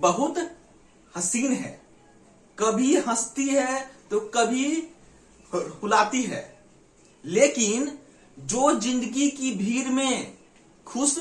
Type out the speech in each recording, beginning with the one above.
बहुत हसीन है, कभी हंसती है तो कभी रुलाती है, लेकिन जो जिंदगी की भीड़ में खुश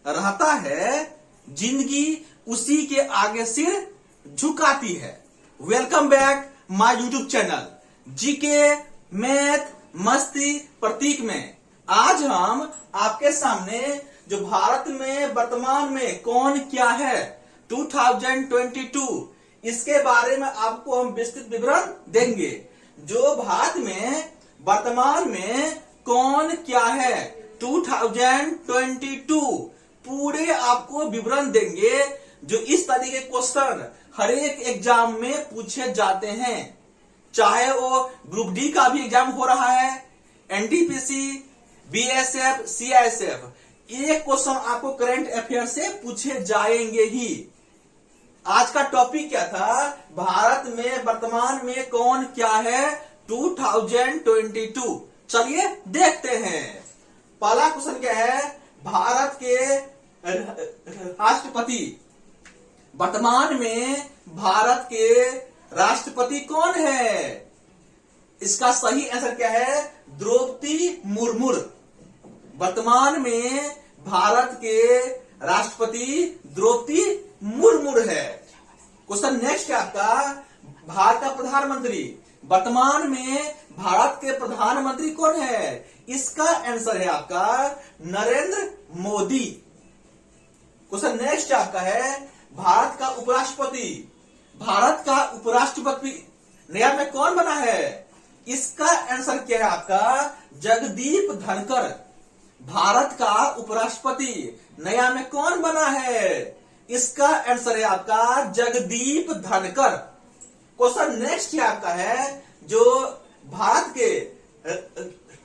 रहता है, जिंदगी उसी के आगे सिर झुकाती है। Welcome back my YouTube channel GK math मस्ती प्रतीक में। आज हम आपके सामने जो भारत में वर्तमान में कौन क्या है 2022 इसके बारे में आपको हम विस्तृत विवरण देंगे। जो भारत में वर्तमान में कौन क्या है 2022 पूरे आपको विवरण देंगे। जो इस तरीके के क्वेश्चन हर एक एग्जाम में पूछे जाते हैं, चाहे वो ग्रुप डी का भी एग्जाम हो रहा है, एनटीपीसी, बीएसएफ, सीआईएसएफ, एक क्वेश्चन आपको करंट अफेयर से पूछे जाएंगे ही। आज का टॉपिक क्या था? भारत में वर्तमान में कौन क्या है 2022। चलिए देखते हैं। पहला क्वेश्चन क्या है? भारत के राष्ट्रपति, वर्तमान में भारत के राष्ट्रपति कौन है? इसका सही आंसर क्या है? द्रौपदी मुर्मू। वर्तमान में भारत के राष्ट्रपति द्रौपदी मुर्मू है। क्वेश्चन नेक्स्ट है आपका, भारत का प्रधानमंत्री, वर्तमान में भारत के प्रधानमंत्री कौन है? इसका आंसर है आपका नरेंद्र मोदी। क्वेश्चन नेक्स्ट आपका है, भारत का उपराष्ट्रपति, भारत का उपराष्ट्रपति नया में कौन बना है? इसका आंसर क्या है आपका? जगदीप धनखड़। भारत का उपराष्ट्रपति नया में कौन बना है? इसका आंसर है आपका जगदीप धनखड़। क्वेश्चन नेक्स्ट है आपका है, जो भारत के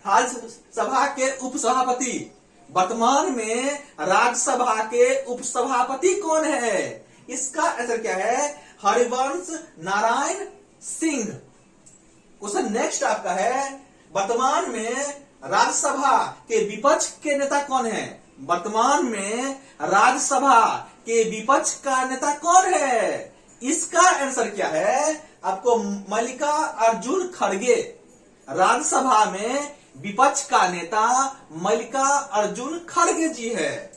राज्यसभा के उपसभापति, वर्तमान में राज्यसभा के उपसभापति कौन है? इसका आंसर क्या है? हरिवंश नारायण सिंह। क्वेश्चन नेक्स्ट आपका है, वर्तमान में राज्यसभा के विपक्ष के नेता कौन है? वर्तमान में राज्यसभा के विपक्ष का नेता कौन है? इसका आंसर क्या है? आपको मल्लिकार्जुन खड़गे। राज्यसभा में विपक्ष का नेता मल्लिकार्जुन खड़गे जी है।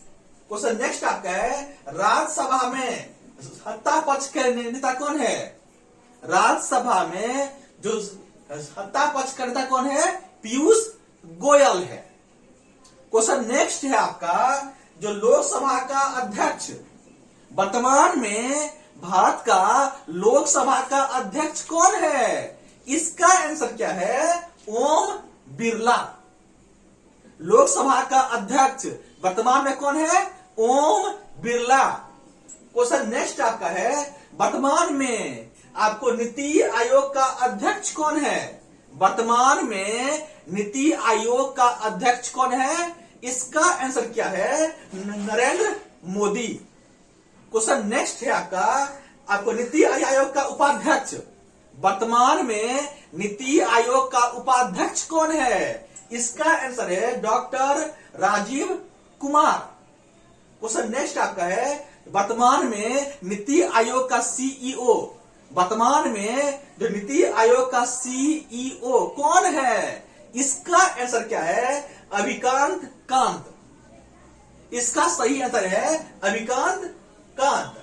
क्वेश्चन नेक्स्ट आपका है, राज्यसभा में सत्ता पक्ष के नेता कौन है? राज्यसभा में जो सत्ता पक्ष का नेता कौन है? पीयूष गोयल है। क्वेश्चन नेक्स्ट है आपका, जो लोकसभा का अध्यक्ष, वर्तमान में भारत का लोकसभा का अध्यक्ष कौन है? इसका आंसर क्या है? ओम बिरला। लोकसभा का अध्यक्ष वर्तमान में कौन है? ओम बिरला। क्वेश्चन नेक्स्ट आपका है, वर्तमान में आपको नीति आयोग का अध्यक्ष कौन है? वर्तमान में नीति आयोग का अध्यक्ष कौन है? इसका आंसर क्या है? नरेंद्र मोदी। क्वेश्चन नेक्स्ट है आपको नीति आयोग का उपाध्यक्ष, वर्तमान में नीति आयोग का उपाध्यक्ष कौन है? इसका आंसर है doctor Rajiv Kumar. Question next आपका है, वर्तमान में नीति आयोग का सीईओ, वर्तमान में जो नीति आयोग का सीईओ कौन है? इसका आंसर क्या है? अभिकांत कांत। इसका सही आंसर है अभिकांत कांत।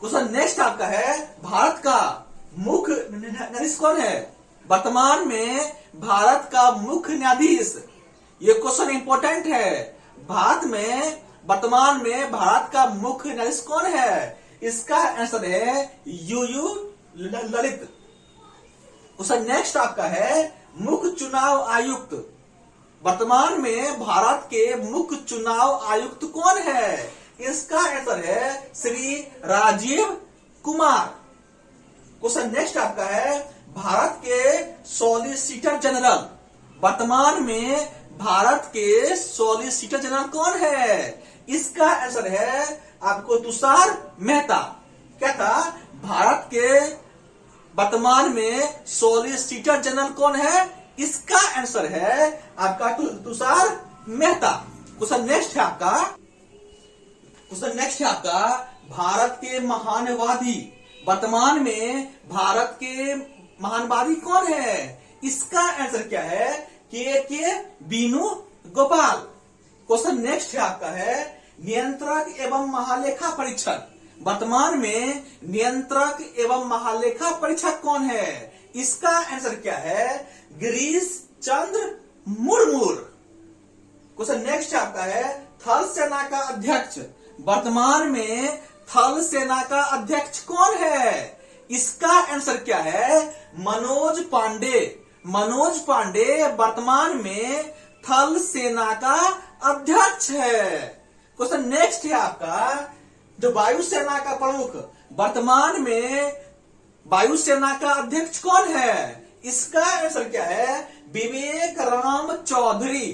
क्वेश्चन नेक्स्ट आपका है, भारत का मुख्य न्यायाधीश कौन है? वर्तमान में भारत का मुख्य न्यायाधीश, ये क्वेश्चन इंपॉर्टेंट है, भारत में वर्तमान में भारत का मुख्य न्यायाधीश कौन है? इसका आंसर है यूयू ललित। क्वेश्चन नेक्स्ट आपका है, मुख्य चुनाव आयुक्त, वर्तमान में भारत के मुख्य चुनाव आयुक्त कौन है? इसका आंसर है श्री राजीव कुमार। क्वेश्चन नेक्स्ट आपका है, भारत के सॉलिसिटर जनरल, वर्तमान में भारत के सॉलिसिटर जनरल कौन है? इसका आंसर है आपको तुषार मेहता। क्या था? भारत के वर्तमान में सॉलिसिटर जनरल कौन है? इसका आंसर है आपका तुषार मेहता। क्वेश्चन नेक्स्ट है आपका भारत के महानवादी, वर्तमान में भारत के महानवादी कौन है? इसका आंसर क्या है? के बीनू गोपाल। क्वेश्चन नेक्स्ट है आपका है नियंत्रक एवं महालेखा परीक्षक। वर्तमान में नियंत्रक एवं महालेखा परीक्षक कौन है? इसका आंसर क्या है? गिरीश चंद्र मुर्मू। क्वेश्चन नेक्स्ट आपका है थल सेना का अध्यक्ष। वर्तमान में थल सेना का अध्यक्ष कौन है? इसका आंसर क्या है? मनोज पांडे। मनोज पांडे वर्तमान में थल सेना का अध्यक्ष है। क्वेश्चन नेक्स्ट है आपका जो वायुसेना का प्रमुख। वर्तमान में वायुसेना का अध्यक्ष कौन है? इसका आंसर क्या है? विवेक राम चौधरी।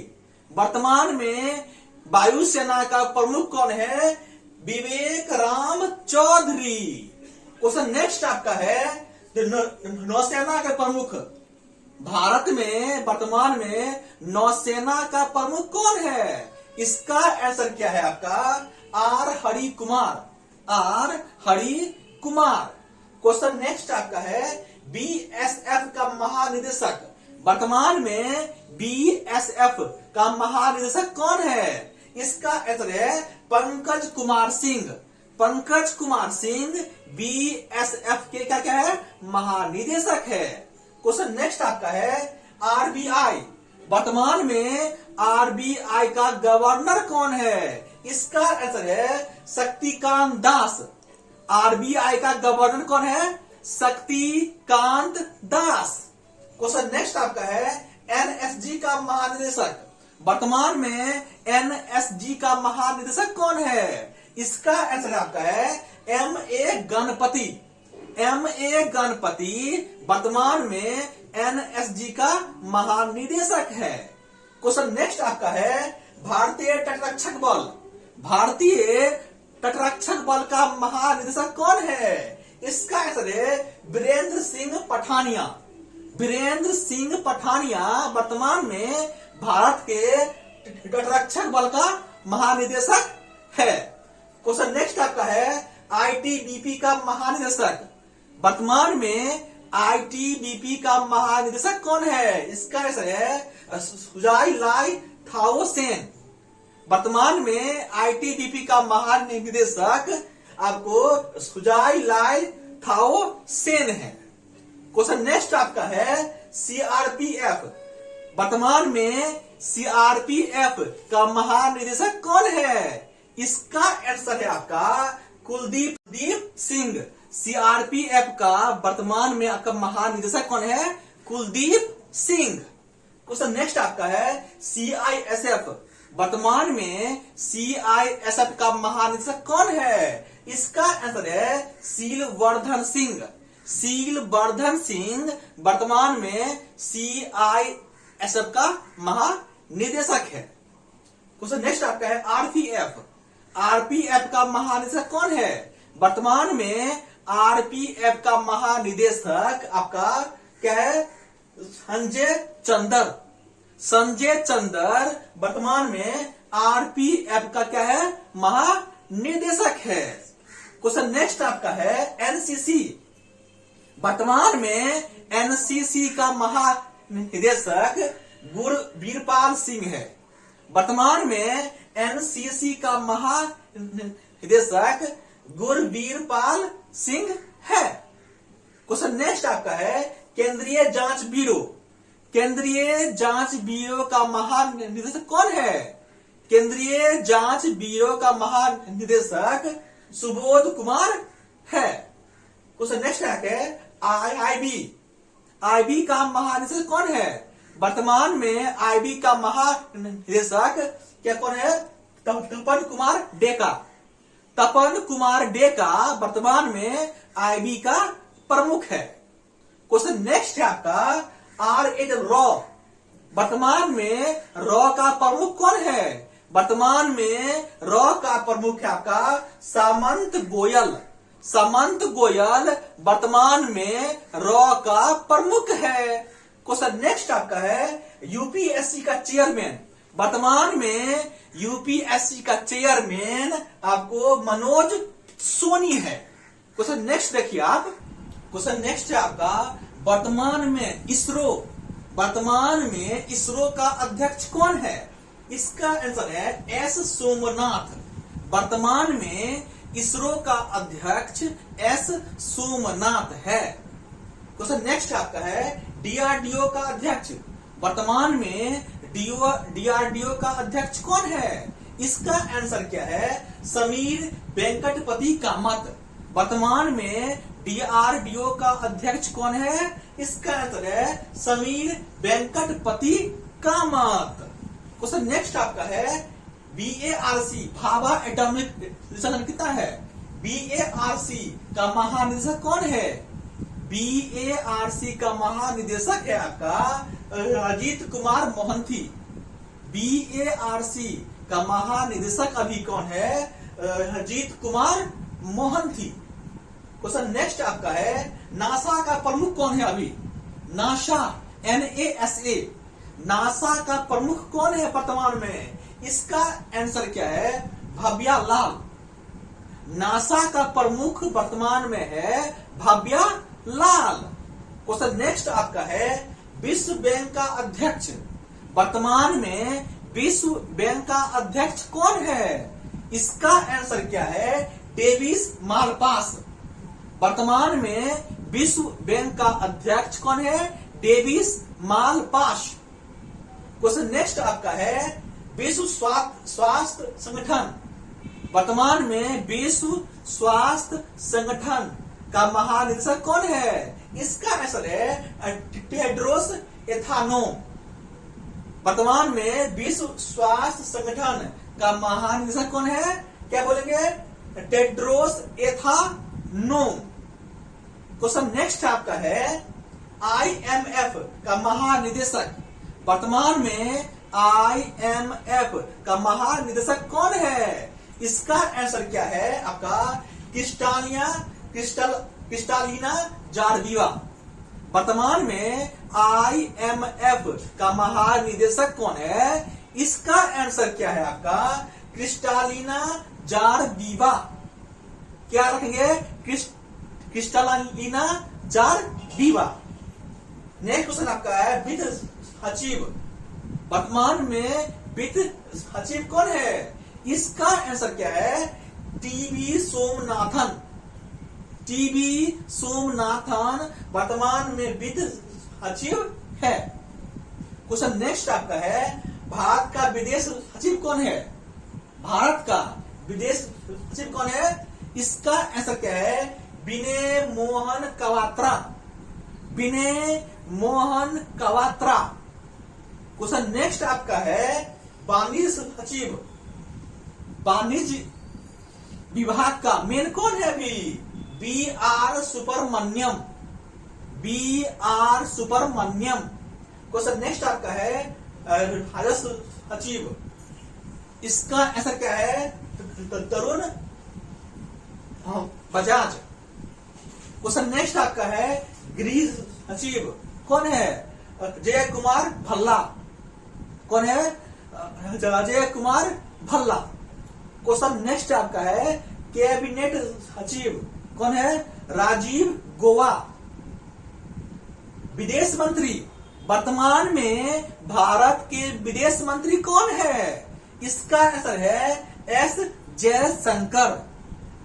वर्तमान में वायुसेना का प्रमुख कौन है? विवेक राम चौधरी। क्वेश्चन नेक्स्ट आपका है नौसेना के प्रमुख। भारत में वर्तमान में नौसेना का प्रमुख कौन है? इसका आंसर क्या है आपका? R Hari Kumar. R Hari Kumar. Question next आपका है बीएसएफ का महानिदेशक। वर्तमान में बीएसएफ का महानिदेशक कौन है? इसका आंसर है पंकज कुमार सिंह। पंकज कुमार सिंह बीएसएफ के क्या है? महानिदेशक है। क्वेश्चन नेक्स्ट आपका है आरबीआई। वर्तमान में आरबीआई का गवर्नर कौन है? इसका आंसर है शक्तिकांत दास। आरबीआई का गवर्नर कौन है? शक्तिकांत दास। क्वेश्चन नेक्स्ट आपका है एनएसजी का महानिदेशक। वर्तमान में एनएसजी का महानिदेशक कौन है? इसका आंसर आपका है एमए गणपति। एमए गणपति वर्तमान में एनएसजी का महानिदेशक है। क्वेश्चन नेक्स्ट आपका है भारतीय तटरक्षक बल। भारतीय तटरक्षक बल का महानिदेशक कौन है? इसका आंसर है वीरेंद्र सिंह पठानिया। वीरेंद्र सिंह पठानिया वर्तमान में भारत के तटरक्षक बल का महानिदेशक है। क्वेश्चन नेक्स्ट आपका है आईटीबीपी का महानिदेशक। वर्तमान में आईटीबीपी का महानिदेशक कौन है? इसका आंसर है सुजाई लाई थाओ सेन। वर्तमान में आईटीबीपी का महानिदेशक आपको सुजाई लाई थाओ सेन है। क्वेश्चन नेक्स्ट आपका है सीआरपीएफ। वर्तमान में सीआरपीएफ का महानिदेशक कौन है? इसका आंसर है आपका कुलदीप सिंह। सीआरपीएफ का वर्तमान में आपका महानिदेशक कौन है? कुलदीप सिंह। क्वेश्चन नेक्स्ट आपका है सीआईएसएफ। वर्तमान में सीआईएसएफ का महानिदेशक कौन है? इसका आंसर है शीलवर्धन सिंह। शीलवर्धन सिंह वर्तमान में सीआईएसएफ का महानिदेशक है। क्वेश्चन नेक्स्ट आपका है आरपीएफ। आरपीएफ का महानिदेशक कौन है? वर्तमान में आरपीएफ का महानिदेशक आपका क्या है? संजय चंदर। संजय चंदर वर्तमान में आरपीएफ का क्या है? महानिदेशक है। क्वेश्चन नेक्स्ट आपका है एनसीसी। वर्तमान में एनसीसी का महानिदेशक गुरवीरपाल सिंह है। वर्तमान में एनसीसी का महानिदेशक गुरवीरपाल सिंह है। क्वेश्चन नेक्स्ट आपका है केंद्रीय जांच ब्यूरो। केंद्रीय जांच ब्यूरो का महानिदेशक कौन है? केंद्रीय जांच ब्यूरो का महानिदेशक सुबोध कुमार है। क्वेश्चन नेक्स्ट है आईबी। आईबी का महानिदेशक कौन है? वर्तमान में आईबी का महानिदेशक क्या कौन है? तपन कुमार डेका। तपन कुमार डेका वर्तमान में आईबी का प्रमुख है। क्वेश्चन नेक्स्ट है आपका आरएच रॉ। वर्तमान में रॉ का प्रमुख कौन है? वर्तमान में रॉ का प्रमुख है आपका सामंत गोयल। सामंत गोयल वर्तमान में रॉ का प्रमुख है। क्वेश्चन नेक्स्ट आपका है यूपीएससी का चेयरमैन। वर्तमान में यूपीएससी का चेयरमैन आपको मनोज सोनी है। क्वेश्चन नेक्स्ट देखिए आप, क्वेश्चन नेक्स्ट है आपका, वर्तमान में इसरो का अध्यक्ष कौन है? इसका आंसर है एस सोमनाथ। वर्तमान में इसरो का अध्यक्ष एस सोमनाथ है। क्वेश्चन नेक्स्ट आपका है, डीआरडीओ का अध्यक्ष, वर्तमान में डीआरडीओ का अध्यक्ष कौन है? इसका आंसर क्या है? समीर वेंकटपति कामत। वर्तमान में डीआरडीओ का अध्यक्ष कौन है? इसका आंसर है समीर वेंकटपति कामत। क्वेश्चन नेक्स्ट आपका है, बीएआरसी भाभा एटॉमिक रिसर्च कितना है? बीएआरसी का महानिदेशक कौन है? बीएआरसी का महानिदेशक है आपका अजीत कुमार मोहंती। बीएआरसी का महानिदेशक अभी कौन है? अजीत कुमार मोहंती। क्वेश्चन नेक्स्ट आपका है, नासा का प्रमुख कौन है अभी? नासा NASA नासा का प्रमुख कौन है वर्तमान में? इसका आंसर क्या है? भव्या लाल। नासा का प्रमुख वर्तमान में है भव्या लाल। क्वेश्चन नेक्स्ट आपका है, विश्व बैंक का अध्यक्ष, वर्तमान में विश्व बैंक का अध्यक्ष कौन है? इसका आंसर क्या है? Davis Malpass. वर्तमान में विश्व बैंक का अध्यक्ष कौन है? Davis Malpass. क्वेश्चन नेक्स्ट आपका है, विश्व स्वास्थ्य संगठन, वर्तमान में विश्व स्वास्थ्य संगठन का महानिदेशक कौन है? इसका आंसर है टेड्रोस एथानोम। वर्तमान में विश्व स्वास्थ्य संगठन का महानिदेशक कौन है? क्या बोलेंगे? टेड्रोस एथानोम। क्वेश्चन नेक्स्ट आपका है, IMF का महानिदेशक, वर्तमान में IMF का महानिदेशक कौन है? इसका आंसर क्या है आपका? Kristalina Georgieva. वर्तमान में IMF का महानिदेशक कौन है? इसका आंसर क्या है आपका? Kristalina Georgieva. क्या रखेंगे? Kristalina Georgieva. नेक्स्ट क्वेश्चन आपका है, वित्त सचिव, वर्तमान में वित्त सचिव कौन है? इसका आंसर क्या है? टीबी सोमनाथन। टीबी सोमनाथन वर्तमान में वित्त सचिव है। क्वेश्चन नेक्स्ट आपका है, भारत का विदेश सचिव कौन है? भारत का विदेश सचिव कौन है? इसका आंसर क्या है? विनय मोहन क्वात्रा। विनय मोहन क्वात्रा। क्वेश्चन नेक्स्ट आपका है, वाणिज्य सचिव, वाणिज्य विभाग का मेन कौन है अभी? BR Subramaniam. BR Subramaniam. Question next आपका है, राजस्व सचिव, इसका आंसर क्या है? तरुण बजाज। क्वेश्चन नेक्स्ट आपका है, गृह सचिव कौन है? जय कुमार भल्ला। कौन है? जय कुमार भल्ला। क्वेश्चन नेक्स्ट आपका है, कैबिनेट सचिव कौन है? राजीव गौबा। विदेश मंत्री, वर्तमान में भारत के विदेश मंत्री कौन है? इसका आंसर है एस जयशंकर।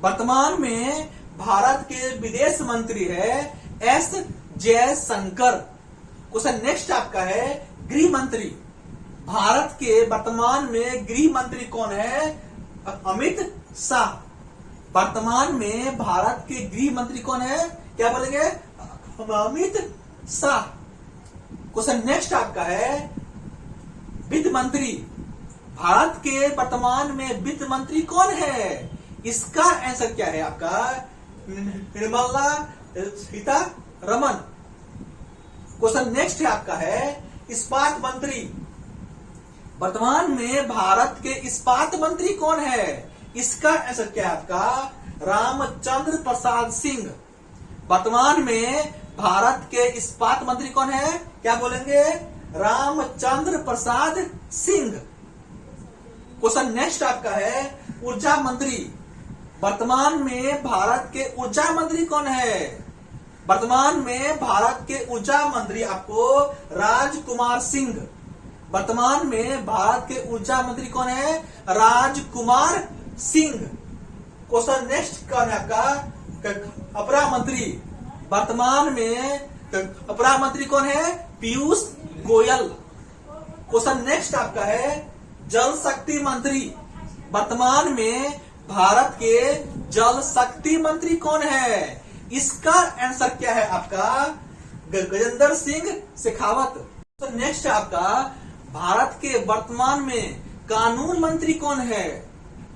वर्तमान में भारत के विदेश मंत्री है एस जयशंकर। क्वेश्चन नेक्स्ट आपका है, गृह मंत्री, भारत के वर्तमान में गृह मंत्री कौन है? अमित शाह। वर्तमान में भारत के गृह मंत्री कौन है? क्या बोलेंगे? अमित शाह। क्वेश्चन नेक्स्ट आपका है, वित्त मंत्री, भारत के वर्तमान में वित्त मंत्री कौन है? इसका आंसर क्या है आपका? निर्मला सीतारमण। क्वेश्चन नेक्स्ट है आपका है, इस्पात मंत्री, वर्तमान में भारत के इस्पात मंत्री कौन है? इसका आंसर क्या है आपका? रामचंद्र प्रसाद सिंह। वर्तमान में भारत के इस्पात मंत्री कौन है? क्या बोलेंगे? रामचंद्र प्रसाद सिंह। क्वेश्चन नेक्स्ट आपका है, ऊर्जा मंत्री, वर्तमान में भारत के ऊर्जा मंत्री कौन है? वर्तमान में भारत के ऊर्जा मंत्री आपको राजकुमार सिंह। वर्तमान में भारत के ऊर्जा मंत्री कौन है? राजकुमार सिंह। क्वेश्चन नेक्स्ट कौन है आपका? अपरा मंत्री। वर्तमान में अपरा मंत्री कौन है? पीयूष गोयल। क्वेश्चन नेक्स्ट आपका है जल शक्ति मंत्री। वर्तमान में भारत के जल शक्ति मंत्री कौन है? इसका आंसर क्या है आपका? गजेंद्र सिंह शेखावत। तो नेक्स्ट आपका भारत के वर्तमान में कानून मंत्री कौन है?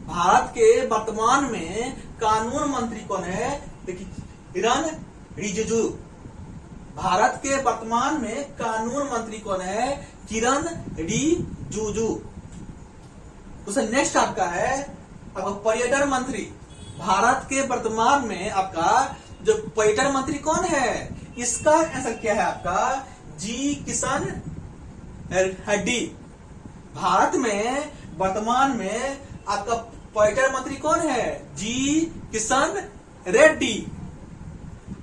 भारत के वर्तमान में कानून मंत्री कौन है? देखिए, किरण रिजिजू। भारत के वर्तमान में कानून मंत्री कौन है? किरण रिजिजू। उसे नेक्स्ट आपका है आपका पर्यटन मंत्री। भारत के वर्तमान में आपका जो पर्यटन मंत्री कौन है? इसका आंसर क्या है आपका? जी किशन रेड्डी। भारत में वर्तमान में आपका पर्यटन मंत्री कौन है? जी किशन रेड्डी।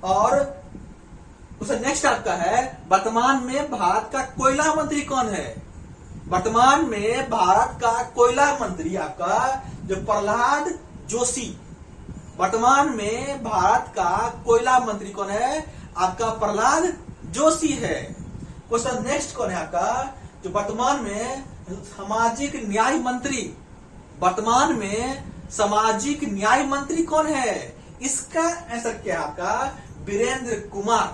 और उसे नेक्स्ट आपका है वर्तमान में भारत का कोयला मंत्री कौन है? वर्तमान में भारत का कोयला मंत्री आपका जो प्रहलाद जोशी। वर्तमान में भारत का कोयला मंत्री कौन है? आपका प्रहलाद जोशी है। क्वेश्चन नेक्स्ट कौन है आपका? जो वर्तमान में सामाजिक न्याय मंत्री। वर्तमान में सामाजिक न्याय मंत्री कौन है? इसका आंसर क्या है आपका? वीरेंद्र कुमार।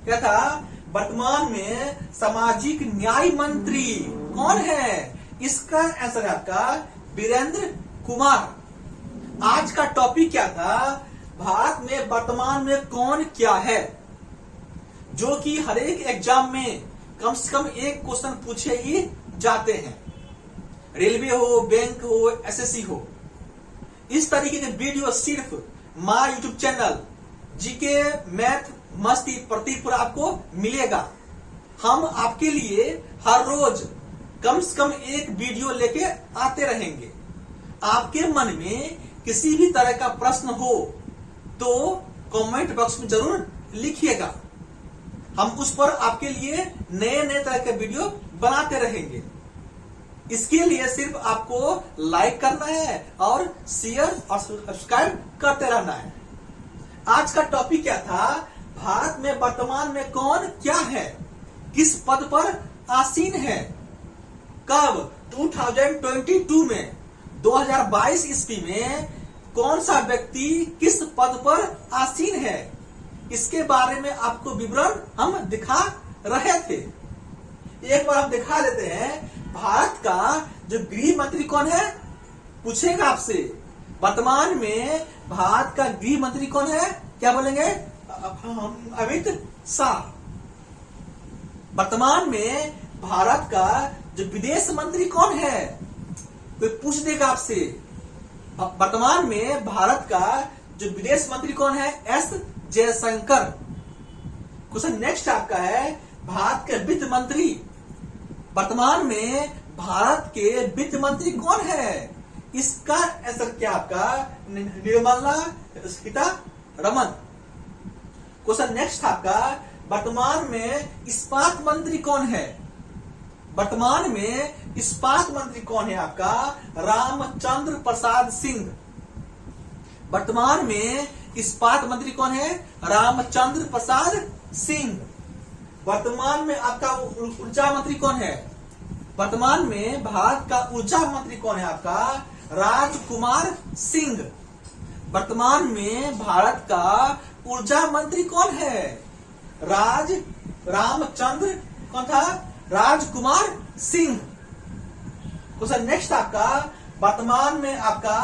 क्या था? वर्तमान में सामाजिक न्याय मंत्री कौन है? इसका आंसर है आपका वीरेंद्र कुमार। आज का टॉपिक क्या था? भारत में वर्तमान में कौन क्या है, जो कि हर एक एग्जाम में कम से कम एक क्वेश्चन पूछे ही जाते हैं। रेलवे हो, बैंक हो, एसएससी हो। इस तरीके के वीडियो सिर्फ my YouTube channel GK math मस्ती प्रतीक आपको मिलेगा। हम आपके लिए हर रोज कम से कम एक वीडियो लेके आते रहेंगे। आपके मन में किसी भी तरह का प्रश्न हो तो कमेंट बॉक्स में जरूर लिखिएगा। हम उस पर आपके लिए नए नए तरह के वीडियो बनाते रहेंगे। इसके लिए सिर्फ आपको लाइक करना है और शेयर और सब्सक्राइब करते रहना है। आज का टॉपिक क्या था? भारत में वर्तमान में कौन क्या है, किस पद पर आसीन है, कब 2022 में 2022 ईस्वी में कौन सा व्यक्ति किस पद पर आसीन है, इसके बारे में आपको विवरण हम दिखा रहे थे। एक बार हम दिखा देते हैं। भारत का जो गृह मंत्री कौन है? पूछेगा आपसे। वर्तमान में भारत का गृह मंत्री कौन है? क्या बोलेंगे? अमित शाह। वर्तमान में भारत का जो विदेश मंत्री कौन है? कोई पूछ देगा आपसे। वर्तमान में भारत का जो विदेश मंत्री कौन है? एस जयशंकर। क्वेश्चन नेक्स्ट आपका है भारत के वित्त मंत्री। वर्तमान में भारत के वित्त मंत्री कौन है? इसका आंसर क्या आपका? निर्मला सीतारमण। क्वेश्चन नेक्स्ट आपका वर्तमान में इस्पात मंत्री कौन है? वर्तमान में इस्पात मंत्री कौन है आपका? रामचंद्र प्रसाद सिंह। वर्तमान में इस्पात मंत्री कौन है? रामचंद्र प्रसाद सिंह। वर्तमान में आपका ऊर्जा मंत्री कौन है? वर्तमान में भारत का ऊर्जा मंत्री कौन है आपका? राजकुमार सिंह। वर्तमान में भारत का ऊर्जा मंत्री कौन है? रामचंद्र कौन था? राजकुमार सिंह। क्वेश्चन नेक्स्ट आपका वर्तमान में आपका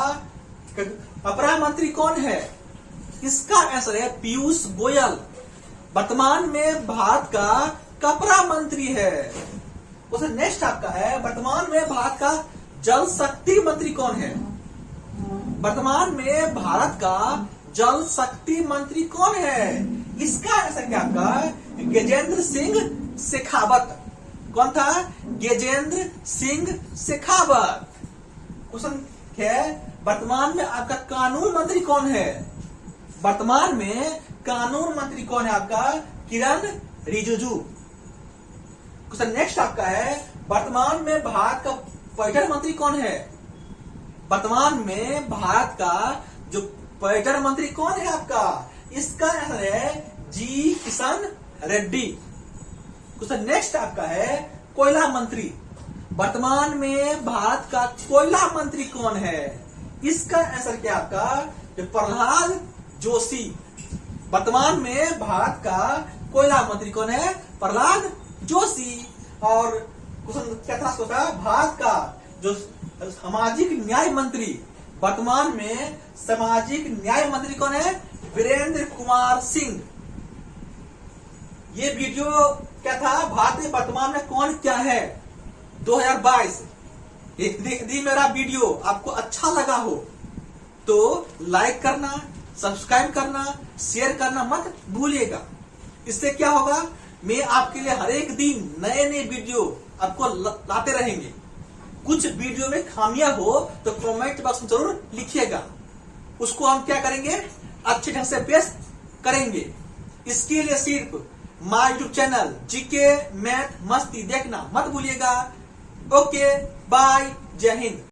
कपड़ा मंत्री कौन है? इसका आंसर है पीयूष गोयल। वर्तमान में भारत का कपड़ा मंत्री है। क्वेश्चन नेक्स्ट आपका है वर्तमान में भारत का जल शक्ति मंत्री कौन है? वर्तमान में भारत का जल शक्ति मंत्री कौन है? इसका आंसर क्या आपका? गजेंद्र सिंह शेखावत। कौन था? गजेंद्र सिंह शेखावत। क्वेश्चन है वर्तमान में आपका कानून मंत्री कौन है? वर्तमान में कानून मंत्री कौन है आपका? किरण रिजिजू। क्वेश्चन नेक्स्ट आपका है, वर्तमान में भारत का पर्यटन मंत्री कौन है? वर्तमान में भारत का जो पर्यटन मंत्री कौन है आपका? इसका आंसर है जी किशन रेड्डी। क्वेश्चन नेक्स्ट आपका है, कोयला मंत्री। वर्तमान में भारत का कोयला मंत्री कौन है? इसका आंसर क्या आपका? प्रहलाद जोशी। वर्तमान में भारत का कोयला मंत्री कौन है? प्रहलाद जोशी। और क्वेश्चन क्या था? भारत का जो सामाजिक न्याय मंत्री, वर्तमान में सामाजिक न्याय मंत्री कौन है? वीरेंद्र कुमार सिंह। ये वीडियो क्या था? भारत में वर्तमान में कौन क्या है 2022। यदि मेरा वीडियो आपको अच्छा लगा हो तो लाइक करना, सब्सक्राइब करना, शेयर करना मत भूलिएगा। इससे क्या होगा, मैं आपके लिए हर एक दिन नए नए वीडियो आपको लाते रहेंगे। कुछ वीडियो में खामियां हो तो कमेंट बॉक्स में जरूर लिखिएगा, उसको हम क्या करेंगे, अच्छे ढंग से पेश करेंगे। इसके लिए सिर्फ my YouTube channel GK math मस्ती देखना मत भूलिएगा। ओके बाय, जय हिंद।